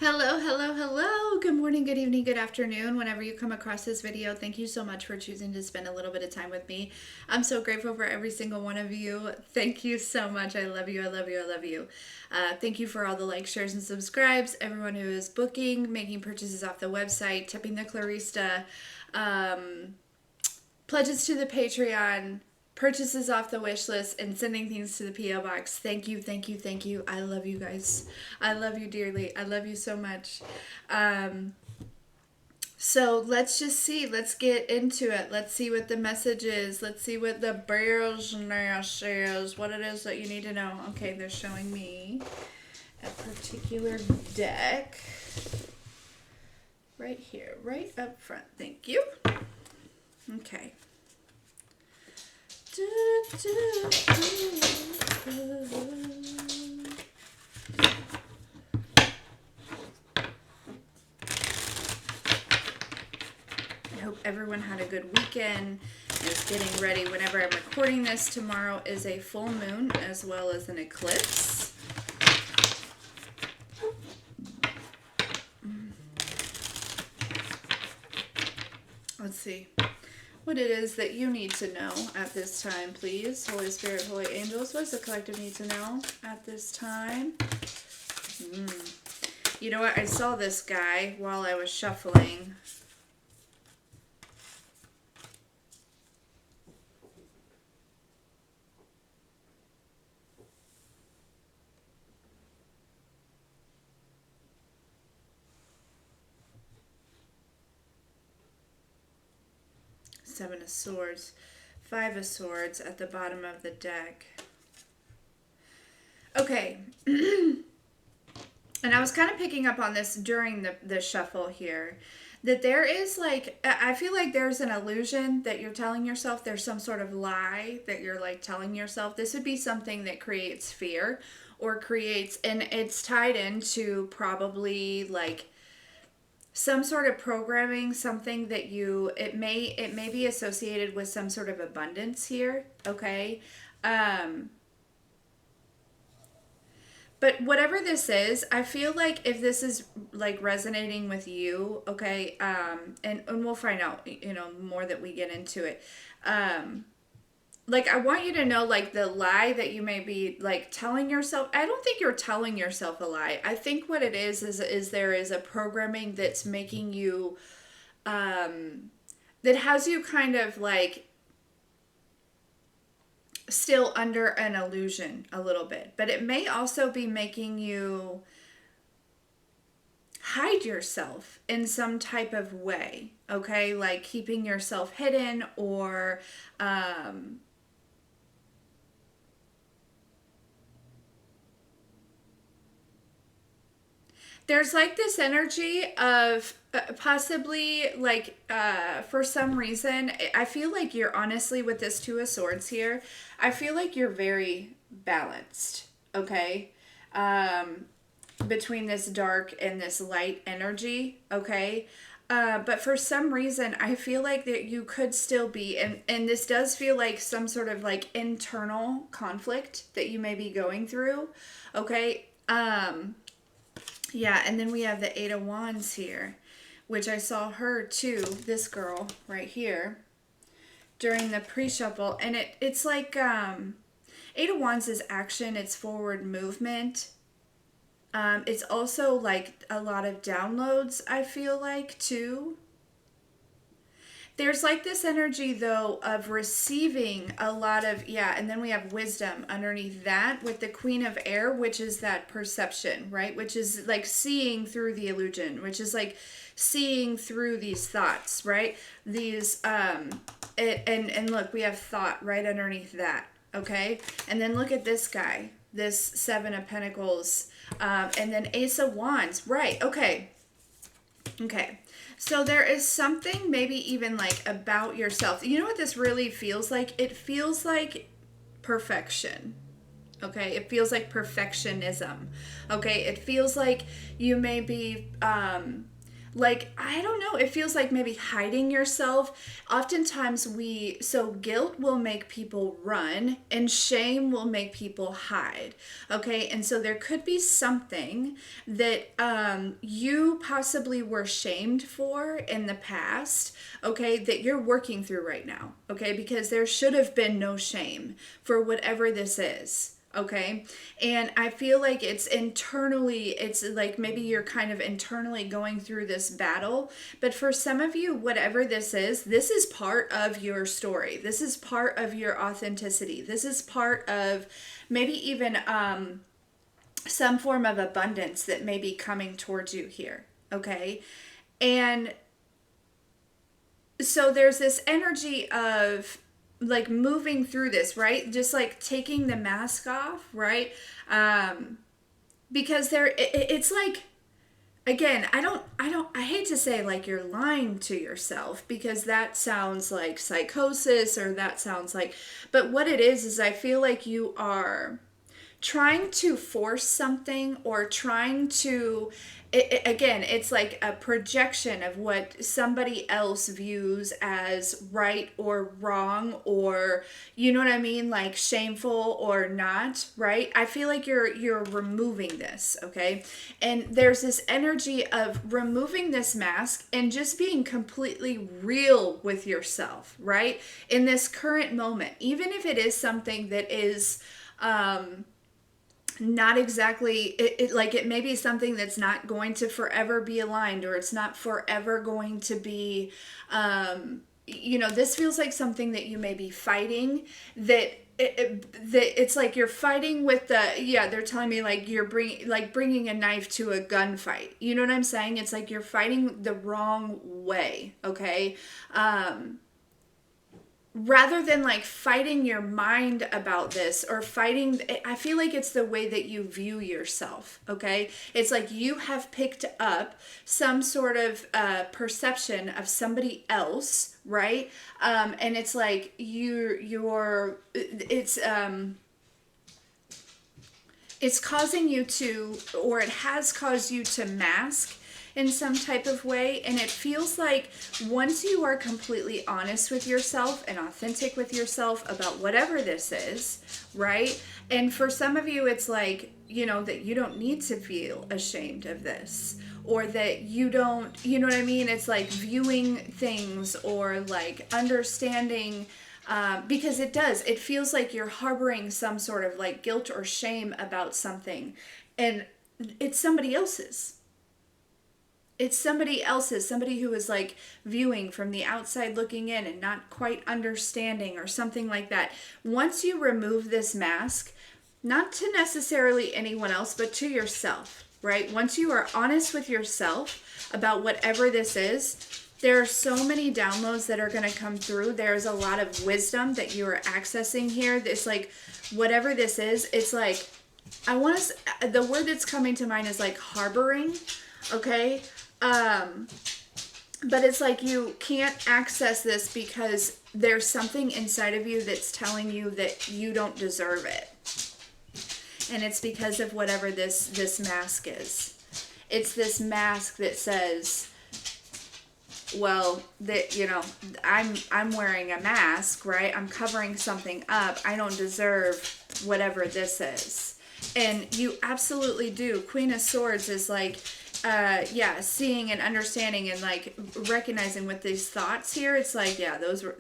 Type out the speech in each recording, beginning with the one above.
Hello, hello, hello. Good morning, good evening, good afternoon. Whenever you come across this video, thank you so much for choosing to spend a little bit of time with me. I'm so grateful for every single one of you. Thank you so much. I love you. I love you. I love you. Thank you for all the likes, shares, and subscribes. Everyone who is booking, making purchases off the website, tipping the Clarista, pledges to the Patreon, purchases off the wish list, and sending things to the P.O. box. Thank you, thank you, thank you. I love you guys. I love you dearly. I love you so much. So let's just see. Let's get into it. Let's see what the message is. Let's see what the business is. What it is that you need to know. Okay, they're showing me a particular deck right here, right up front. Thank you. Okay. I hope everyone had a good weekend. Is getting ready. Whenever I'm recording this, tomorrow is a full moon as well as an eclipse. Let's see what it is that you need to know at this time, please. Holy Spirit, Holy Angels, what does the collective need to know at this time? You know what? I saw this guy while I was shuffling. Seven of Swords, Five of Swords at the bottom of the deck. Okay. And I was kind of picking up on this during the shuffle here. That there is like, I feel like there's an illusion that you're telling yourself. There's some sort of lie that you're like telling yourself. This would be something that creates fear or creates, and it's tied into probably like some sort of programming, something that it may be associated with some sort of abundance here, okay? But whatever this is, I feel like if this is like resonating with you, okay, and we'll find out, more that we get into it. Like, I want you to know, like, the lie that you may be, like, telling yourself. I don't think you're telling yourself a lie. I think what it is there is a programming that's making you, that has you kind of, like, still under an illusion a little bit. But it may also be making you hide yourself in some type of way, okay? Like, keeping yourself hidden or, there's like this energy of possibly like for some reason I feel like you're honestly with this Two of Swords here, I feel like you're very balanced, okay, between this dark and this light energy, okay. But for some reason, I feel like that you could still be, and this does feel like some sort of like internal conflict that you may be going through, okay. Yeah, and then we have the Eight of Wands here, which I saw her too, this girl right here, during the pre-shuffle. And it's like, Eight of Wands is action, it's forward movement. It's also like a lot of downloads, I feel like, too. There's like this energy, though, of receiving a lot of, yeah, and then we have wisdom underneath that with the Queen of Air, which is that perception, right? Which is like seeing through the illusion, which is like seeing through these thoughts, right? These, and look, we have thought right underneath that, okay? And then look at this guy, this Seven of Pentacles, and then Ace of Wands, right? Okay. Okay. So there is something maybe even like about yourself. You know what this really feels like? It feels like perfection. Okay. It feels like perfectionism. Okay. It feels like you may be like, I don't know, it feels like maybe hiding yourself. Oftentimes so guilt will make people run and shame will make people hide. Okay, and so there could be something that you possibly were shamed for in the past, okay, that you're working through right now. Okay, because there should have been no shame for whatever this is. Okay. And I feel like it's like maybe you're kind of internally going through this battle. But for some of you, whatever this is part of your story. This is part of your authenticity. This is part of maybe even some form of abundance that may be coming towards you here. Okay. And so there's this energy of like moving through this, right? Just like taking the mask off, right? Because it's like, again, I hate to say like you're lying to yourself because that sounds like psychosis or that sounds like, but what it is I feel like you are trying to force something or trying to again, it's like a projection of what somebody else views as right or wrong, or you know what I mean, like shameful or not, right? I feel like you're removing this. Okay, and there's this energy of removing this mask and just being completely real with yourself, right, in this current moment, even if it is something that is not exactly like it may be something that's not going to forever be aligned, or it's not forever going to be this feels like something that you may be fighting, that it's like you're fighting with they're telling me like you're bringing a knife to a gunfight. You know what I'm saying? It's like you're fighting the wrong way. Okay. Rather than like fighting your mind about this or fighting, I feel like it's the way that you view yourself. Okay, it's like you have picked up some sort of perception of somebody else, right? And it's like it's causing you to, or it has caused you to mask in some type of way. And it feels like once you are completely honest with yourself and authentic with yourself about whatever this is, right? And for some of you, it's like, that you don't need to feel ashamed of this, or that you don't, you know what I mean? It's like viewing things or like understanding. Because it feels like you're harboring some sort of like guilt or shame about something, and it's somebody else's. It's somebody who is like viewing from the outside looking in and not quite understanding or something like that. Once you remove this mask, not to necessarily anyone else, but to yourself, right? Once you are honest with yourself about whatever this is, there are so many downloads that are going to come through. There's a lot of wisdom that you are accessing here. It's like, whatever this is, it's like, the word that's coming to mind is like harboring, okay? But it's like you can't access this because there's something inside of you that's telling you that you don't deserve it. And it's because of whatever this mask is. It's this mask that says, well, that I'm wearing a mask, right? I'm covering something up. I don't deserve whatever this is. And you absolutely do. Queen of Swords is like, seeing and understanding and like recognizing with these thoughts here. It's like, yeah, those were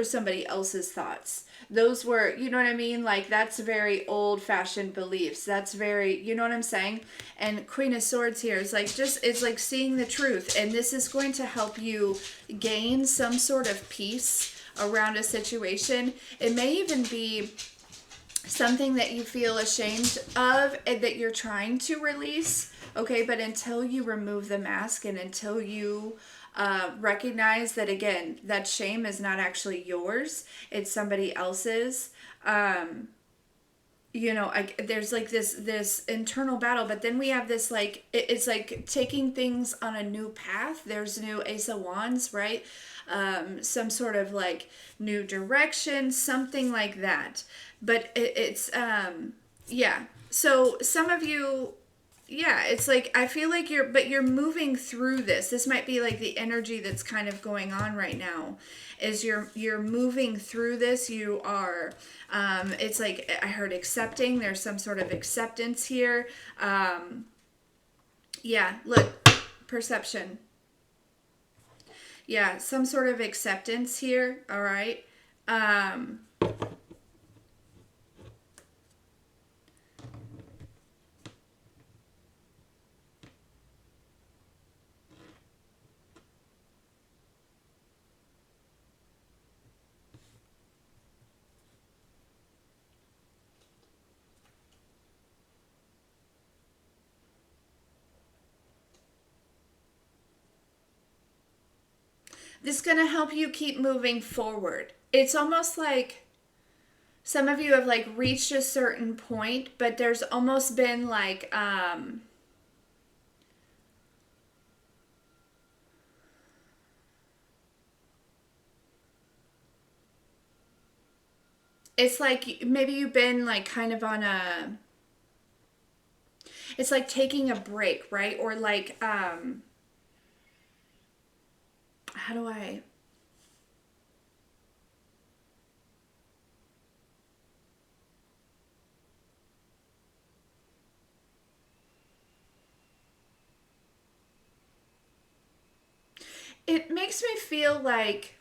somebody else's thoughts. Those were, you know what I mean? Like, that's very old fashioned beliefs. That's very, you know what I'm saying? And Queen of Swords here is like, it's like seeing the truth. And this is going to help you gain some sort of peace around a situation. It may even be something that you feel ashamed of and that you're trying to release. Okay, but until you remove the mask and until you recognize that, again, that shame is not actually yours, it's somebody else's. There's like this internal battle, but then we have this like it's like taking things on a new path. There's new Ace of Wands, right? Some sort of like new direction, something like that. But it's. So some of you, yeah, it's like I feel like you're moving through this. This might be like the energy that's kind of going on right now. Is you're moving through this. You are it's like I heard accepting. There's some sort of acceptance here. Yeah, look, perception. Yeah, some sort of acceptance here, all right? Um this is going to help you keep moving forward. It's almost like some of you have like reached a certain point, but there's almost been like it's like maybe you've been like kind of on a, it's like taking a break, right? Or like how do I, it makes me feel like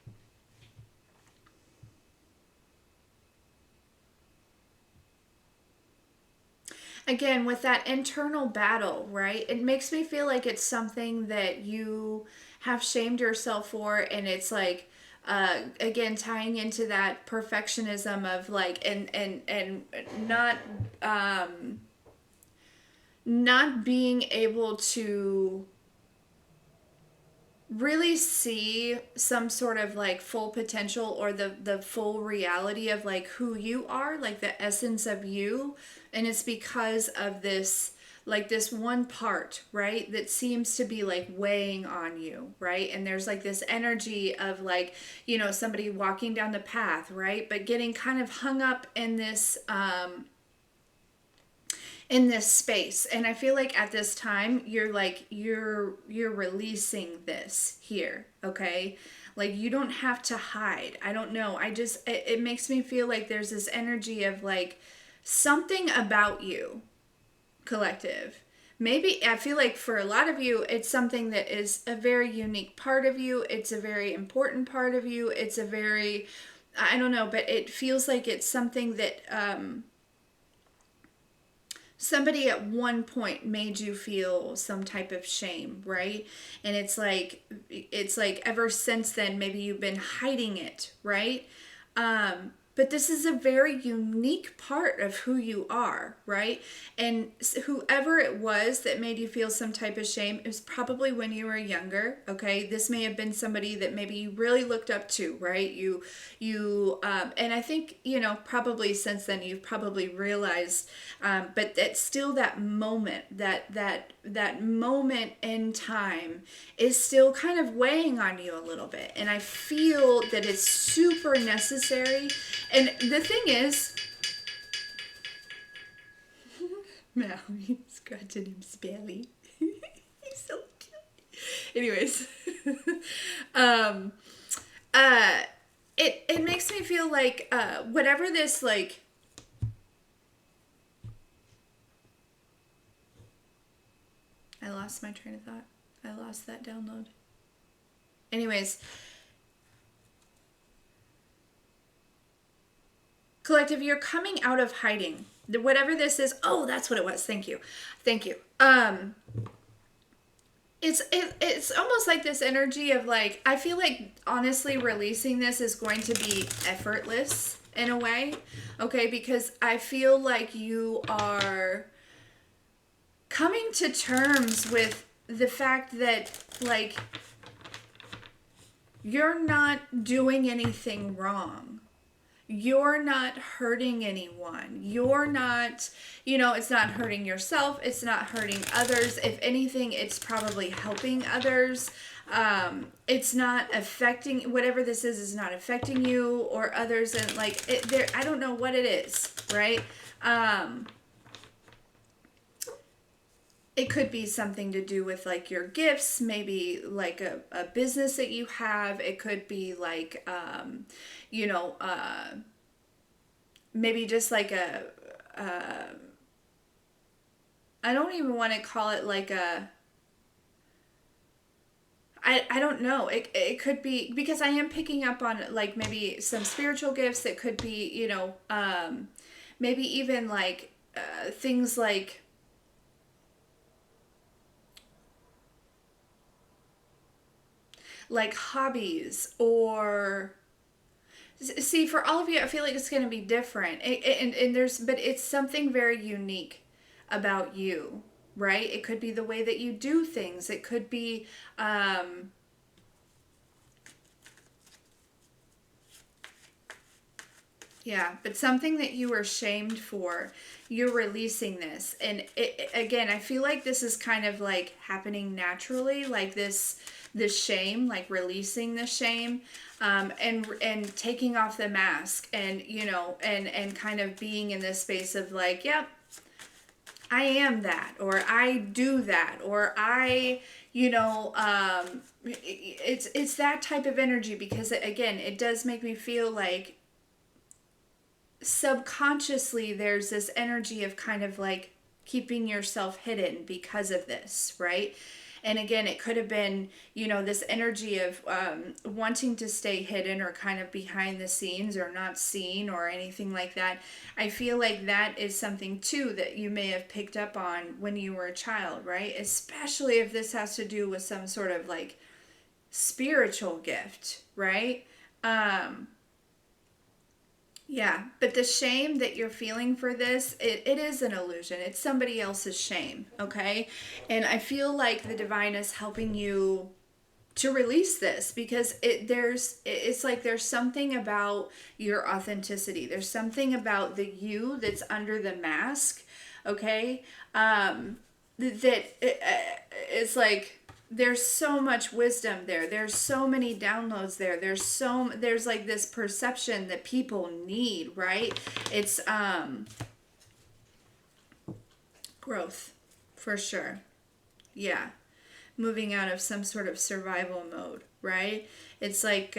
again with that internal battle, right? It makes me feel like it's something that you have shamed yourself for, and it's like again tying into that perfectionism of like and not not being able to really see some sort of like full potential or the full reality of like who you are, like the essence of you. And it's because of this, like this one part, right, that seems to be like weighing on you, right? And there's like this energy of like, you know, somebody walking down the path, right, but getting kind of hung up in this space. And I feel like at this time you're like you're releasing this here, okay? Like you don't have to hide. I don't know, I just it makes me feel like there's this energy of like something about you, collective. Maybe I feel like for a lot of you it's something that is a very unique part of you, it's a very important part of you, it's a very, I don't know, but it feels like it's something that somebody at one point made you feel some type of shame, right? And it's like ever since then maybe you've been hiding it, right? But this is a very unique part of who you are, right? And whoever it was that made you feel some type of shame, it was probably when you were younger, okay? This may have been somebody that maybe you really looked up to, right? And I think, you know, probably since then you've probably realized, but that's still that moment, that moment in time is still kind of weighing on you a little bit. And I feel that it's super necessary. And the thing is, now he's scratching his belly. He's so cute. Anyways, um, uh, it makes me feel like whatever this like. I lost my train of thought. I lost that download. Anyways, collective, you're coming out of hiding. Whatever this is, oh, that's what it was. Thank you. Thank you. It's almost like this energy of like, I feel like honestly releasing this is going to be effortless in a way, okay? Because I feel like you are coming to terms with the fact that like you're not doing anything wrong. You're not hurting anyone. You're not, you know, it's not hurting yourself. It's not hurting others. If anything, it's probably helping others. It's not affecting, whatever this is not affecting you or others. And like, there, I don't know what it is, right? It could be something to do with like your gifts, maybe like a business that you have. It could be like, you know, maybe just like I don't even want to call it like I don't know. It could be because I am picking up on like maybe some spiritual gifts. It could be, you know, maybe even like things like hobbies or see for all of you I feel like it's going to be different and there's but it's something very unique about you, right? It could be the way that you do things. It could be yeah, but something that you were shamed for, you're releasing this. And again, I feel like this is kind of like happening naturally, like this shame, like releasing the shame, and taking off the mask, and you know, and kind of being in this space of like, yep, I am that, or I do that, or I, you know, it's that type of energy because again, it does make me feel like subconsciously there's this energy of kind of like keeping yourself hidden because of this, right? And again, it could have been, you know, this energy of wanting to stay hidden or kind of behind the scenes or not seen or anything like that. I feel like that is something too that you may have picked up on when you were a child, right? Especially if this has to do with some sort of like spiritual gift, right? Um, Yeah, but the shame that you're feeling for this, it is an illusion. It's somebody else's shame, okay? And I feel like the divine is helping you to release this because it's like there's something about your authenticity. There's something about the you that's under the mask, okay? That it's like there's so much wisdom there. There's so many downloads there. There's like this perception that people need, right? It's growth for sure. Yeah. Moving out of some sort of survival mode, right? It's like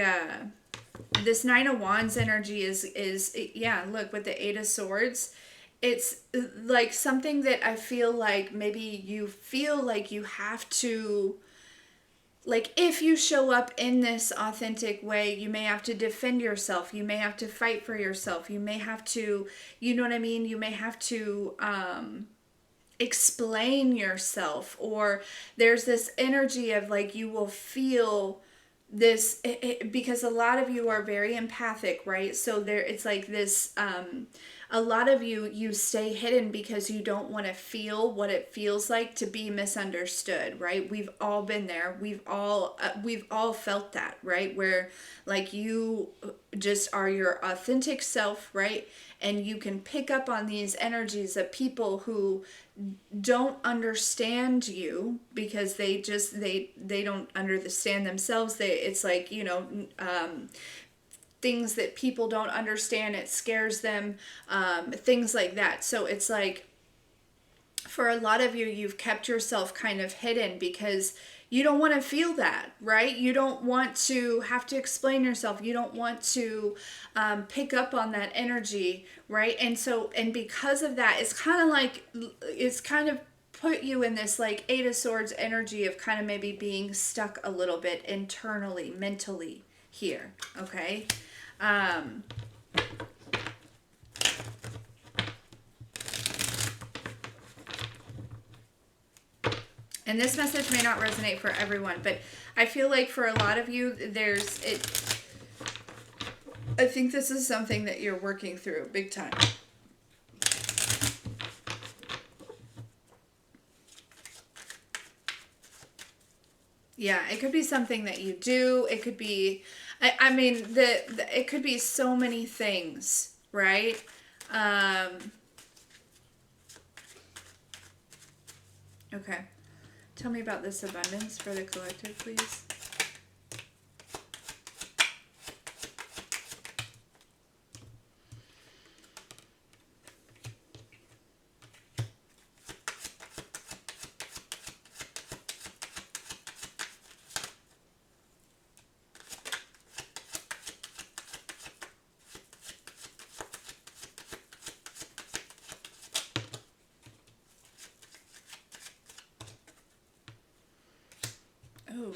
this Nine of Wands energy is yeah, look with the Eight of Swords, it's like something that I feel like maybe you feel like you have to, like if you show up in this authentic way, you may have to defend yourself, you may have to fight for yourself, you may have to, you know what I mean, you may have to explain yourself, or there's this energy of like you will feel this because a lot of you are very empathic, right? So there it's like this a lot of you stay hidden because you don't want to feel what it feels like to be misunderstood, right? We've all been there. We've all felt that, right? Where like you just are your authentic self, right? And you can pick up on these energies of people who don't understand you because they don't understand themselves. It's like, you know, things that people don't understand, it scares them, things like that. So it's like for a lot of you, you've kept yourself kind of hidden because you don't want to feel that, right? You don't want to have to explain yourself. You don't want to pick up on that energy, right? And so, and because of that, it's kind of put you in this like Eight of Swords energy of kind of maybe being stuck a little bit internally, mentally here, okay? Um, and this message may not resonate for everyone, but I feel like for a lot of you, I think this is something that you're working through big time. Yeah, it could be something that you do. It could be, I mean, it could be so many things, right? Okay. Tell me about this abundance for the collective, please. Oh.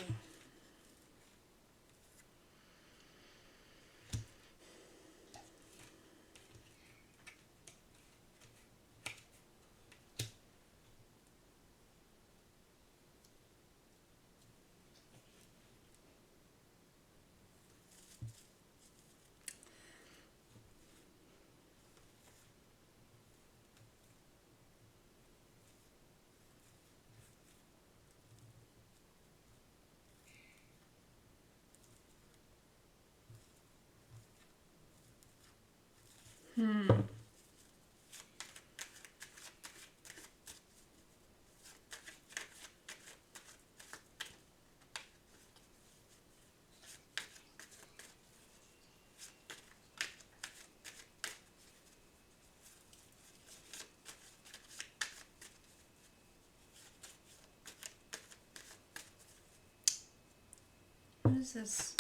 What is this?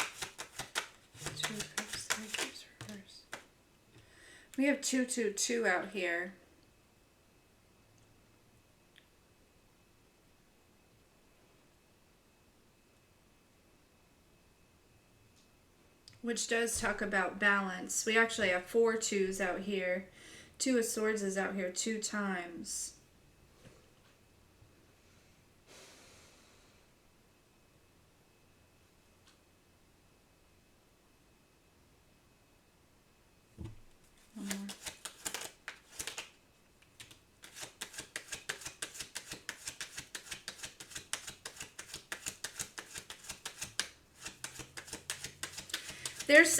Two of Cups, Three of Cups reverse. We have 222 out here. Which does talk about balance. We actually have 4 2s out here. 2 of Swords is out here 2 times.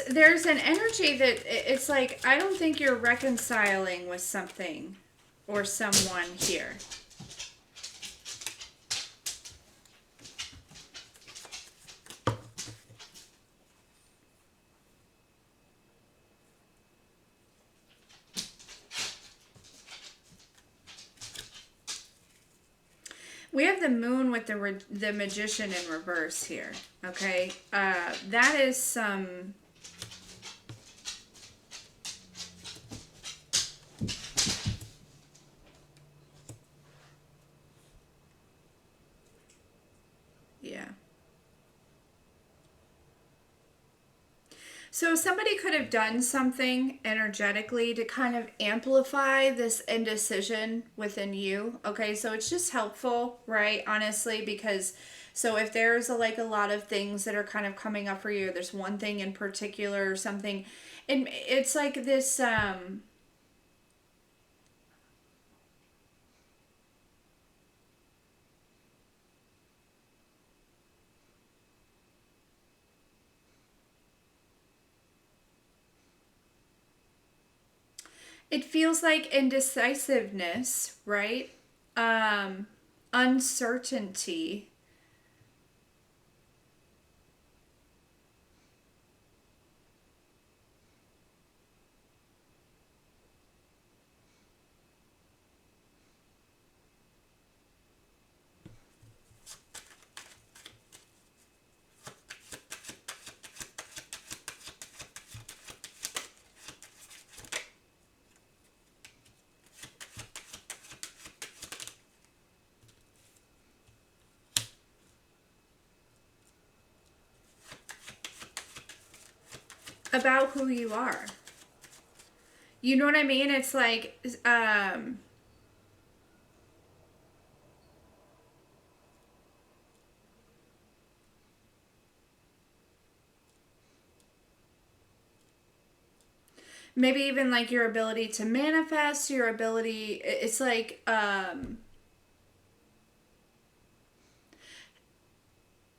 There's an energy that it's like, I don't think you're reconciling with something or someone here. We have the Moon with the Magician in reverse here. Okay, that is some. Yeah. So somebody could have done something energetically to kind of amplify this indecision within you. Okay, so it's just helpful, right? Honestly, because so if there's like a lot of things that are kind of coming up for you, there's one thing in particular or something, and it's like this it feels like indecisiveness, right? Uncertainty. About who you are. You know what I mean? It's like maybe even like your ability to manifest, your ability, it's like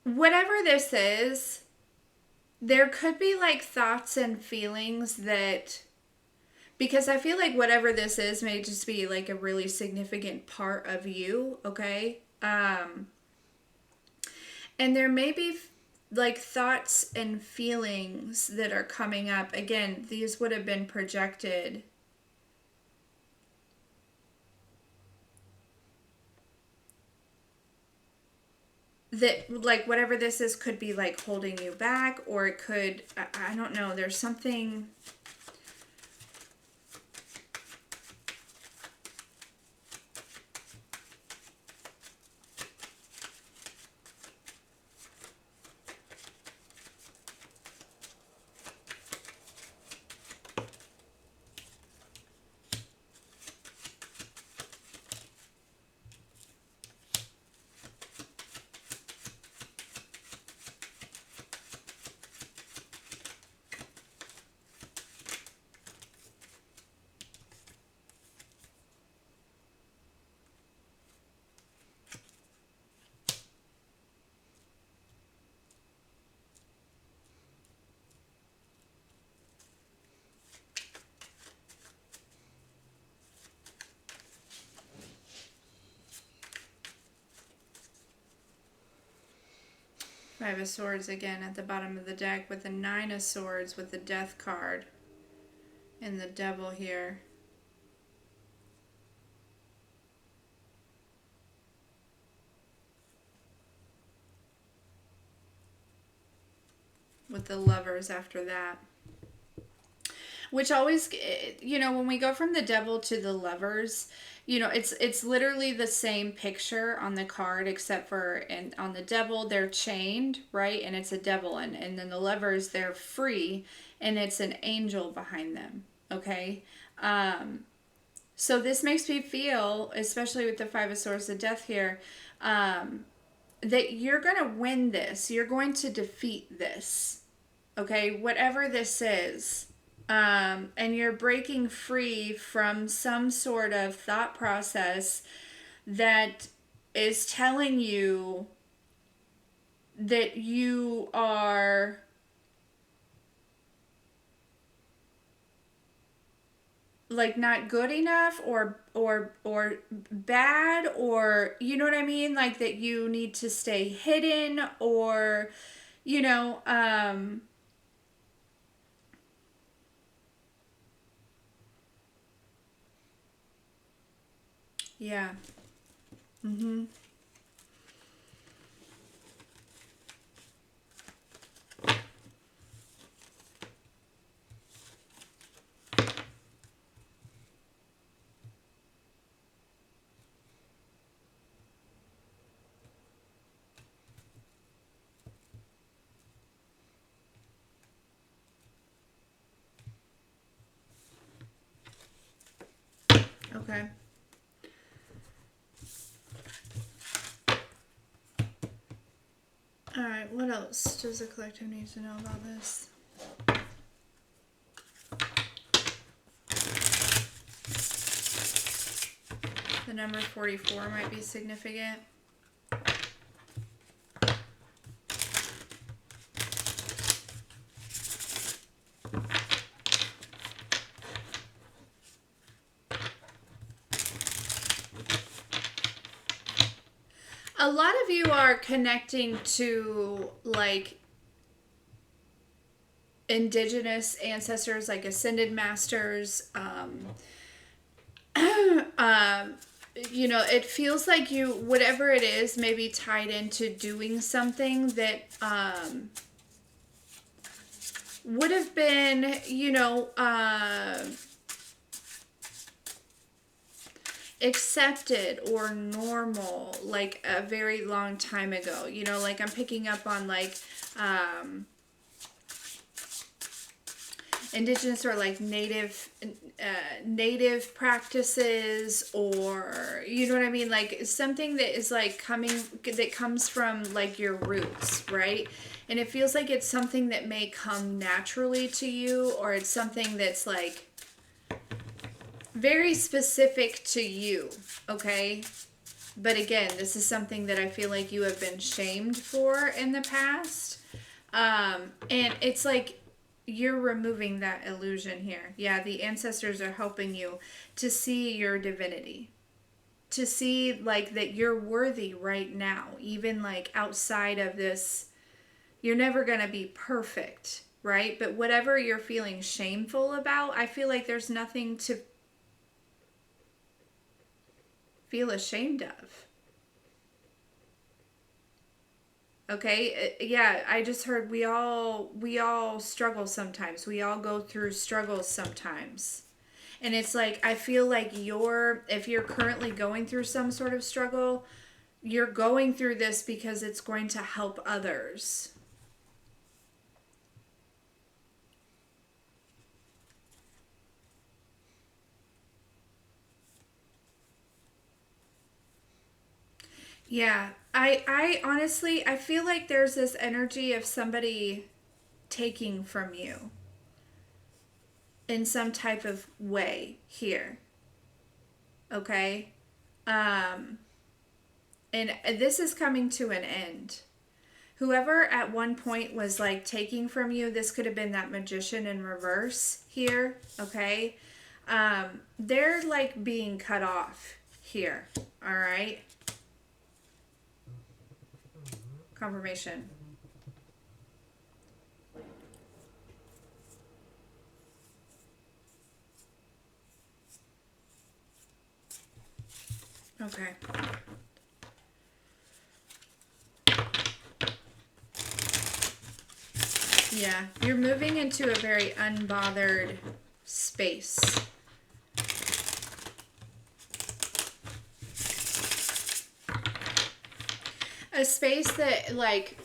whatever this is, there could be like thoughts and feelings that, because I feel like whatever this is may just be like a really significant part of you, okay? And there may be like thoughts and feelings that are coming up. Again, these would have been projected. That like whatever this is could be like holding you back, or it could, I don't know, there's something. Five of Swords again at the bottom of the deck with the Nine of Swords with the Death card and the Devil here. With the Lovers after that. Which always, you know, when we go from the Devil to the Lovers, you know, it's literally the same picture on the card, except for on the Devil they're chained, right, and it's a devil, and then the Lovers they're free, and it's an angel behind them. Okay, so this makes me feel, especially with the Five of Swords, the Death here, that you're gonna win this. You're going to defeat this. Okay, whatever this is. And you're breaking free from some sort of thought process that is telling you that you are like not good enough or bad, or you know what I mean, like that you need to stay hidden, or you know, yeah. Mhm. Okay. All right, what else does the collective need to know about this? The number 44 might be significant. A lot of you are connecting to like indigenous ancestors, like ascended masters. You know, it feels like you, whatever it is, may be tied into doing something that would have been, you know, accepted or normal like a very long time ago. You know, like I'm picking up on like indigenous or like native practices, or you know what I mean, like something that is like that comes from like your roots, right? And it feels like it's something that may come naturally to you, or it's something that's like very specific to you, okay? But again, this is something that I feel like you have been shamed for in the past. And it's like you're removing that illusion here. Yeah, the ancestors are helping you to see your divinity. To see like that you're worthy right now, even like outside of this. You're never going to be perfect, right? But whatever you're feeling shameful about, I feel like there's nothing to feel ashamed of. Okay, yeah, I just heard we all struggle sometimes. We all go through struggles sometimes. And it's like I feel like if you're currently going through some sort of struggle, you're going through this because it's going to help others. Yeah, I honestly I feel like there's this energy of somebody taking from you in some type of way here. Okay? Um and this is coming to an end. Whoever at one point was like taking from you, this could have been that magician in reverse here, okay? They're like being cut off here, all right? Confirmation. Okay. Yeah, you're moving into a very unbothered space. A space that, like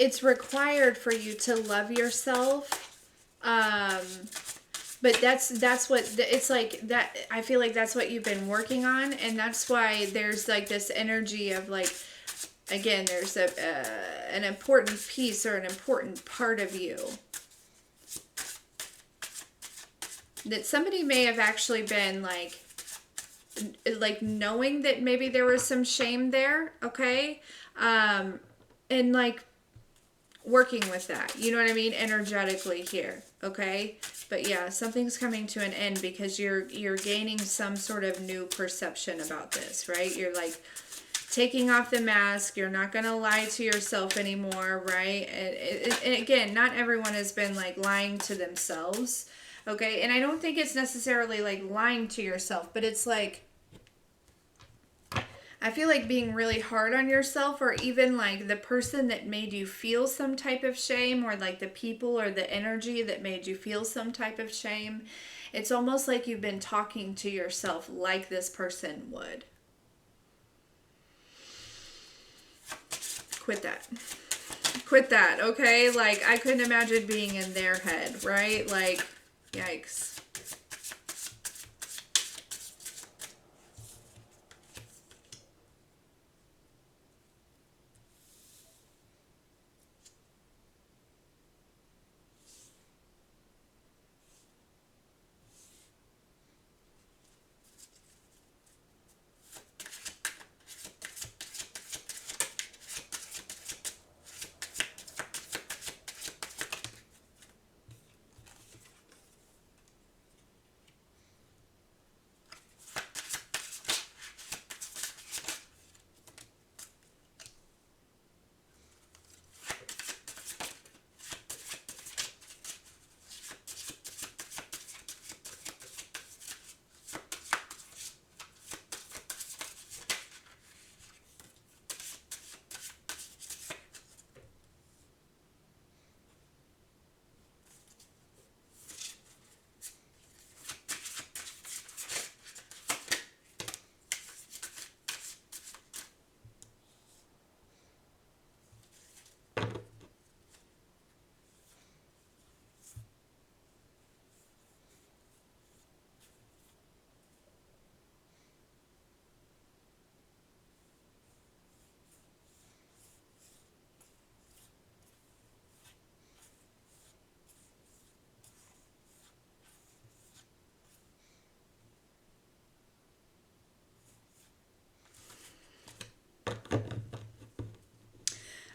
it's required for you to love yourself. But that's what it's like, that I feel like that's what you've been working on, and that's why there's like this energy of like, again, there's an important piece or an important part of you that somebody may have actually been like knowing that maybe there was some shame there, okay, and like working with that, you know what I mean, energetically here, okay. But yeah, something's coming to an end because you're gaining some sort of new perception about this, right? You're like taking off the mask. You're not going to lie to yourself anymore, right? And again, not everyone has been like lying to themselves, okay? And I don't think it's necessarily like lying to yourself, but it's like, I feel like being really hard on yourself, or even like the person that made you feel some type of shame, or like the people or the energy that made you feel some type of shame. It's almost like you've been talking to yourself like this person would. Quit that. Quit that, okay? Like, I couldn't imagine being in their head, right? Like, yikes.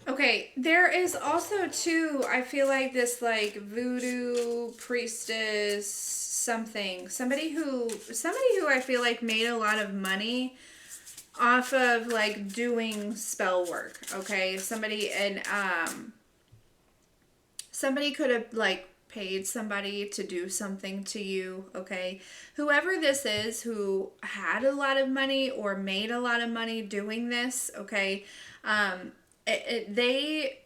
Okay, there is also too, I feel like this like voodoo priestess somebody who I feel like made a lot of money off of like doing spell work, okay? Somebody could have like paid somebody to do something to you, okay? Whoever this is who had a lot of money or made a lot of money doing this, okay? Um they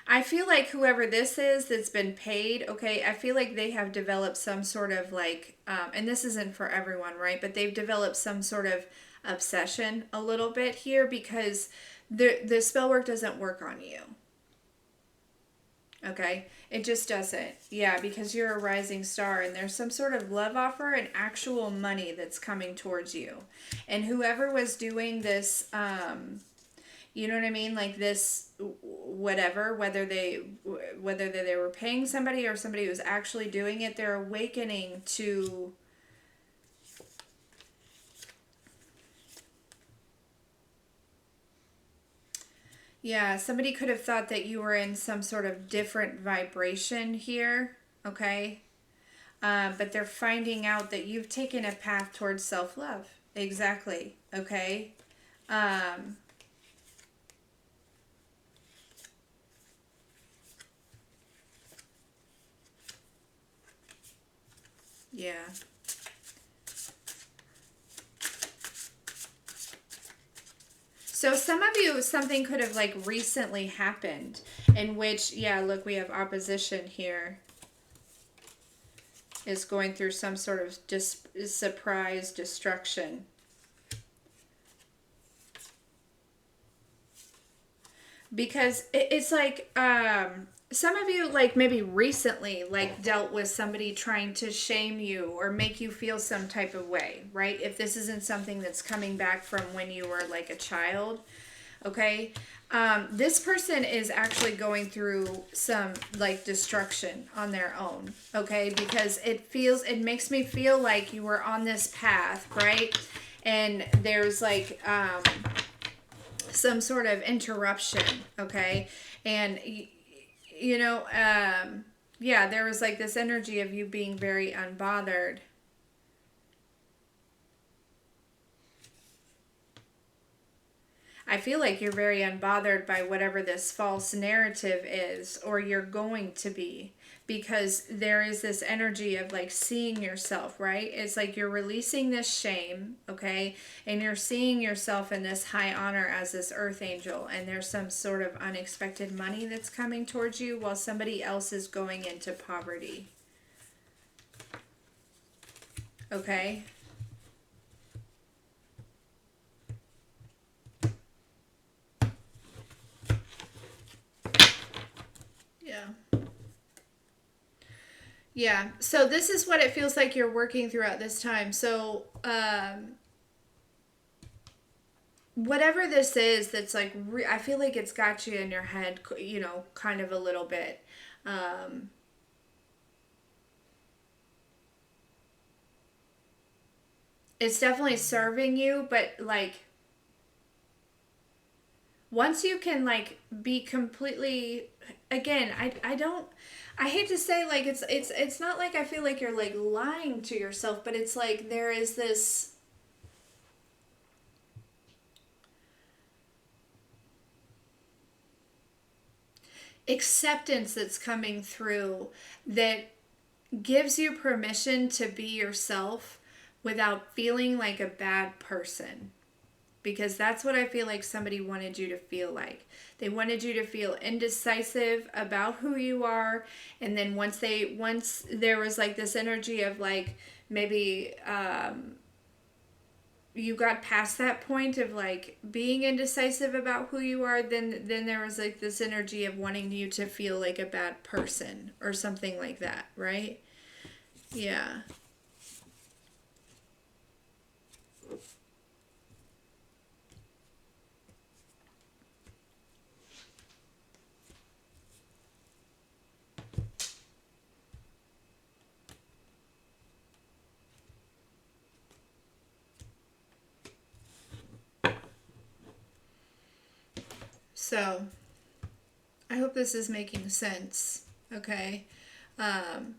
I feel like whoever this is that's been paid, okay, I feel like they have developed some sort of like, and this isn't for everyone, right? But they've developed some sort of obsession a little bit here, because the spell work doesn't work on you. Okay, it just doesn't. Yeah, because you're a rising star, and there's some sort of love offer and actual money that's coming towards you. And whoever was doing this, you know what I mean, like this, whatever, whether they were paying somebody or somebody was actually doing it, they're awakening to, yeah, somebody could have thought that you were in some sort of different vibration here, okay? But they're finding out that you've taken a path towards self-love. Exactly, okay? Um, Yeah. So some of you, something could have like recently happened in which, yeah, look, we have opposition here is going through some sort of surprise destruction. Because it's like some of you like maybe recently like dealt with somebody trying to shame you or make you feel some type of way, right? If this isn't something that's coming back from when you were like a child, okay? This person is actually going through some like destruction on their own, okay? Because it makes me feel like you were on this path, right? And there's like some sort of interruption, okay? And you know, yeah, there was like this energy of you being very unbothered. I feel like you're very unbothered by whatever this false narrative is, or you're going to be, because there is this energy of like seeing yourself, right? It's like you're releasing this shame, okay? And you're seeing yourself in this high honor as this earth angel, and there's some sort of unexpected money that's coming towards you while somebody else is going into poverty. Okay? Yeah. Yeah. So this is what it feels like you're working throughout this time. So, whatever this is, that's like, I feel like it's got you in your head, you know, kind of a little bit. Um, it's definitely serving you, but like, once you can like be completely, again, I don't, I hate to say like it's not like I feel like you're like lying to yourself, but it's like there is this acceptance that's coming through that gives you permission to be yourself without feeling like a bad person. Because that's what I feel like somebody wanted you to feel like. They wanted you to feel indecisive about who you are, and then once there was like this energy of like maybe you got past that point of like being indecisive about who you are, then there was like this energy of wanting you to feel like a bad person or something like that, right? Yeah. So I hope this is making sense. Okay. Um,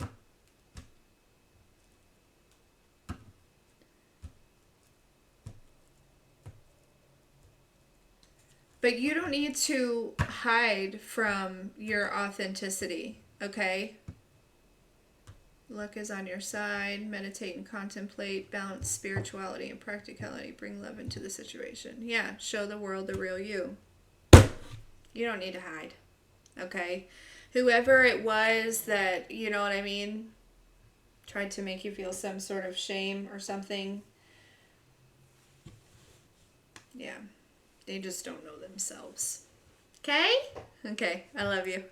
but you don't need to hide from your authenticity. Okay. Luck is on your side. Meditate and contemplate. Balance spirituality and practicality. Bring love into the situation. Yeah. Show the world the real you. You don't need to hide. Okay. Whoever it was that, you know what I mean, tried to make you feel some sort of shame or something. Yeah. They just don't know themselves. Okay? Okay. I love you.